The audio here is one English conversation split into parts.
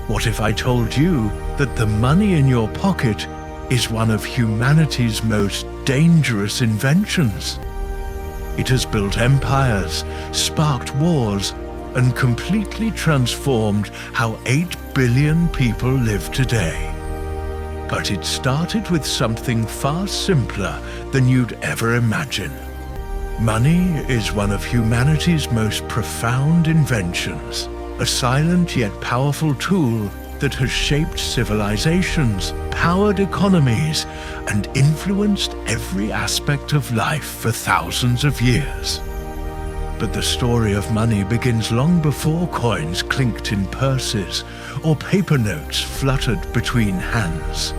What if I told you that the money in your pocket is one of humanity's most dangerous inventions? It has built empires, sparked wars, and completely transformed how 8 billion people live today. But it started with something far simpler than you'd ever imagine. Money is one of humanity's most profound inventions, a silent yet powerful tool that has shaped civilizations, powered economies, and influenced every aspect of life for thousands of years. But the story of money begins long before coins clinked in purses or paper notes fluttered between hands.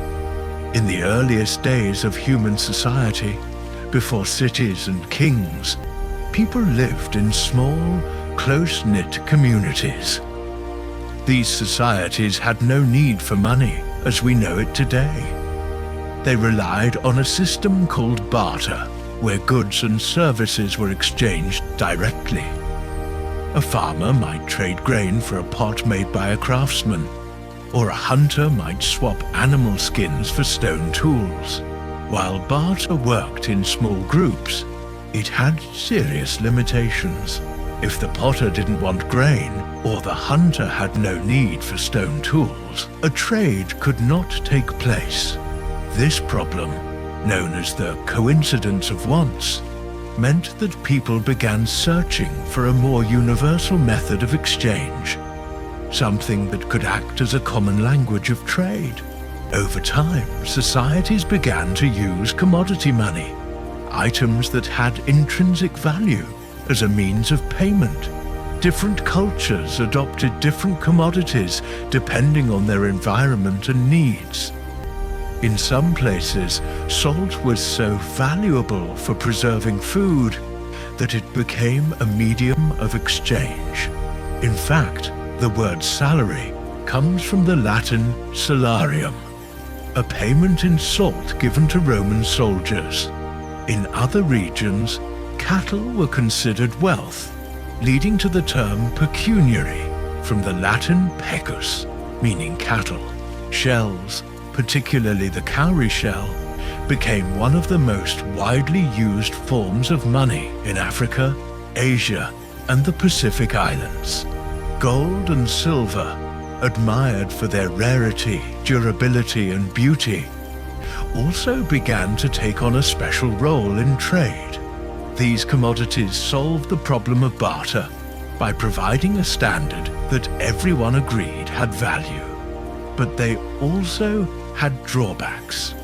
In the earliest days of human society, before cities and kings, people lived in small, close-knit communities. These societies had no need for money as we know it today. They relied on a system called barter, where goods and services were exchanged directly. A farmer might trade grain for a pot made by a craftsman, or a hunter might swap animal skins for stone tools. While barter worked in small groups, it had serious limitations. If the potter didn't want grain, or the hunter had no need for stone tools, a trade could not take place. This problem, known as the coincidence of wants, meant that people began searching for a more universal method of exchange, something that could act as a common language of trade. Over time, societies began to use commodity money, items that had intrinsic value, as a means of payment. Different cultures adopted different commodities depending on their environment and needs. In some places, salt was so valuable for preserving food that it became a medium of exchange. In fact, the word salary comes from the Latin salarium, a payment in salt given to Roman soldiers. In other regions, cattle were considered wealth, leading to the term pecuniary, from the Latin pecus, meaning cattle. Shells, particularly the cowrie shell, became one of the most widely used forms of money in Africa, Asia, and the Pacific Islands. Gold and silver, admired for their rarity, durability, and beauty, also began to take on a special role in trade. These commodities solved the problem of barter by providing a standard that everyone agreed had value. But they also had drawbacks.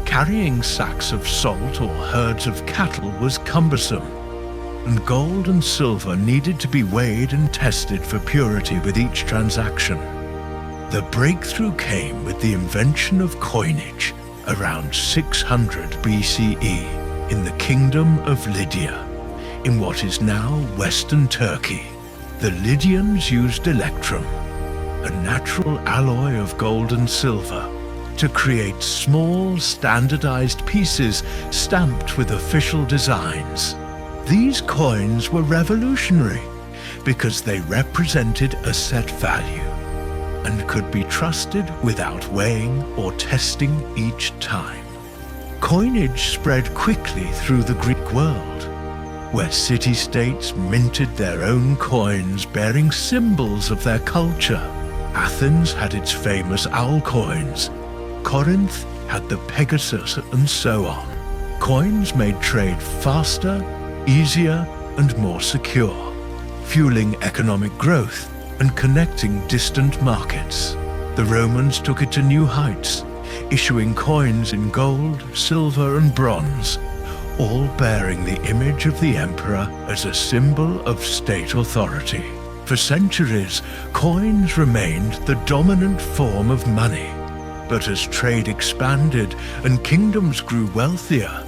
Carrying sacks of salt or herds of cattle was cumbersome, and gold and silver needed to be weighed and tested for purity with each transaction. The breakthrough came with the invention of coinage around 600 BCE in the Kingdom of Lydia, in what is now Western Turkey. The Lydians used electrum, a natural alloy of gold and silver, to create small, standardized pieces stamped with official designs. These coins were revolutionary because they represented a set value and could be trusted without weighing or testing each time. Coinage spread quickly through the Greek world, where city-states minted their own coins bearing symbols of their culture. Athens had its famous owl coins, Corinth had the Pegasus, and so on. Coins made trade faster, easier, and more secure, fueling economic growth and connecting distant markets. The Romans took it to new heights, issuing coins in gold, silver, and bronze, all bearing the image of the emperor as a symbol of state authority. For centuries, coins remained the dominant form of money. But as trade expanded and kingdoms grew wealthier,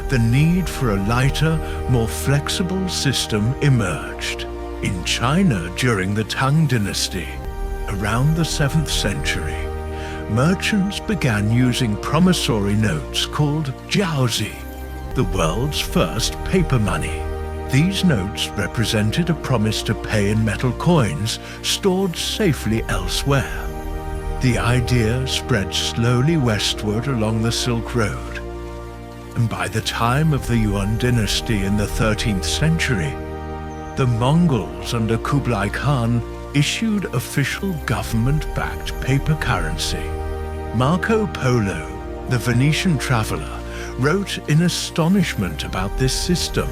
the need for a lighter, more flexible system emerged. In China during the Tang Dynasty, around the 7th century, merchants began using promissory notes called jiaozi, the world's first paper money. These notes represented a promise to pay in metal coins stored safely elsewhere. The idea spread slowly westward along the Silk Road, and by the time of the Yuan dynasty in the 13th century, the Mongols under Kublai Khan issued official government-backed paper currency. Marco Polo, the Venetian traveller, wrote in astonishment about this system,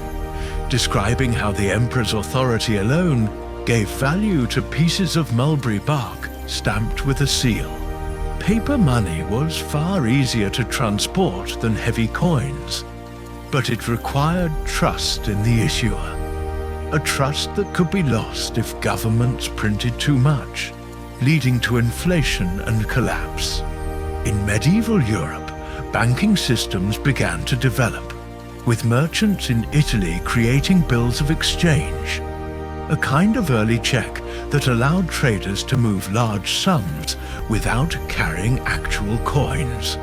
describing how the emperor's authority alone gave value to pieces of mulberry bark stamped with a seal. Paper money was far easier to transport than heavy coins, but it required trust in the issuer. A trust that could be lost if governments printed too much, leading to inflation and collapse. In medieval Europe, banking systems began to develop, with merchants in Italy creating bills of exchange, a kind of early check that allowed traders to move large sums without carrying actual coins.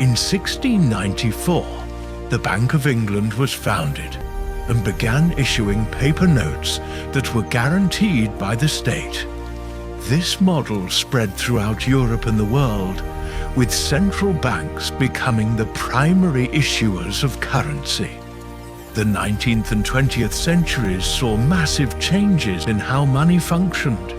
In 1694, the Bank of England was founded and began issuing paper notes that were guaranteed by the state. This model spread throughout Europe and the world, with central banks becoming the primary issuers of currency. The 19th and 20th centuries saw massive changes in how money functioned.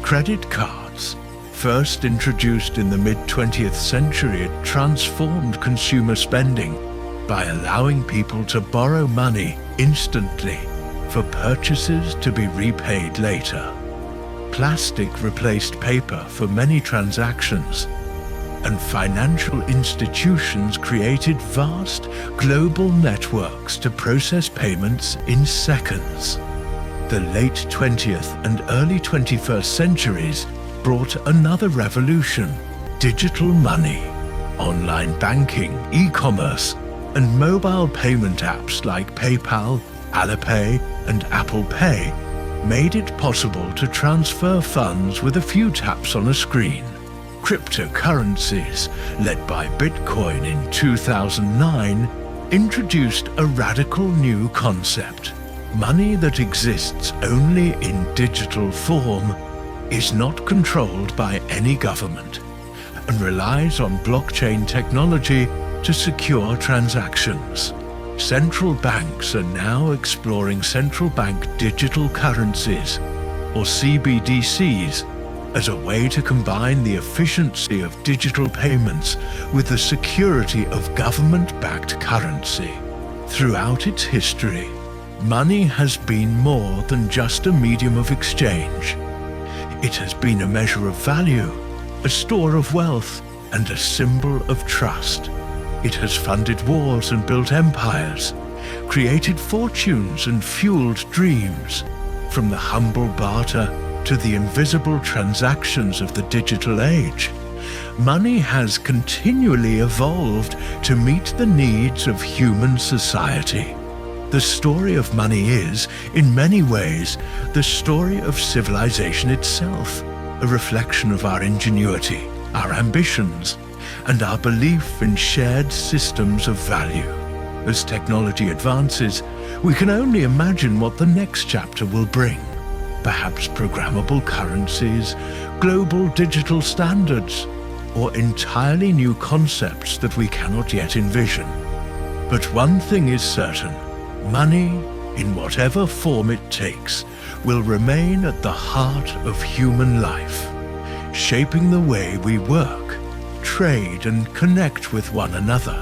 Credit cards, first introduced in the mid-20th century, transformed consumer spending by allowing people to borrow money instantly for purchases to be repaid later. Plastic replaced paper for many transactions, and financial institutions created vast global networks to process payments in seconds. The late 20th and early 21st centuries brought another revolution: digital money. Online banking, e-commerce, and mobile payment apps like PayPal, Alipay, and Apple Pay made it possible to transfer funds with a few taps on a screen. Cryptocurrencies, led by Bitcoin in 2009, introduced a radical new concept. Money that exists only in digital form is not controlled by any government and relies on blockchain technology to secure transactions. Central banks are now exploring central bank digital currencies, or CBDCs, as a way to combine the efficiency of digital payments with the security of government-backed currency. Throughout its history, money has been more than just a medium of exchange. It has been a measure of value, a store of wealth, and a symbol of trust. It has funded wars and built empires, created fortunes and fueled dreams. From the humble barter to the invisible transactions of the digital age, money has continually evolved to meet the needs of human society. The story of money is, in many ways, the story of civilization itself, a reflection of our ingenuity, our ambitions, and our belief in shared systems of value. As technology advances, we can only imagine what the next chapter will bring. Perhaps programmable currencies, global digital standards, or entirely new concepts that we cannot yet envision. But one thing is certain: money, in whatever form it takes, will remain at the heart of human life, shaping the way we work, trade, and connect with one another.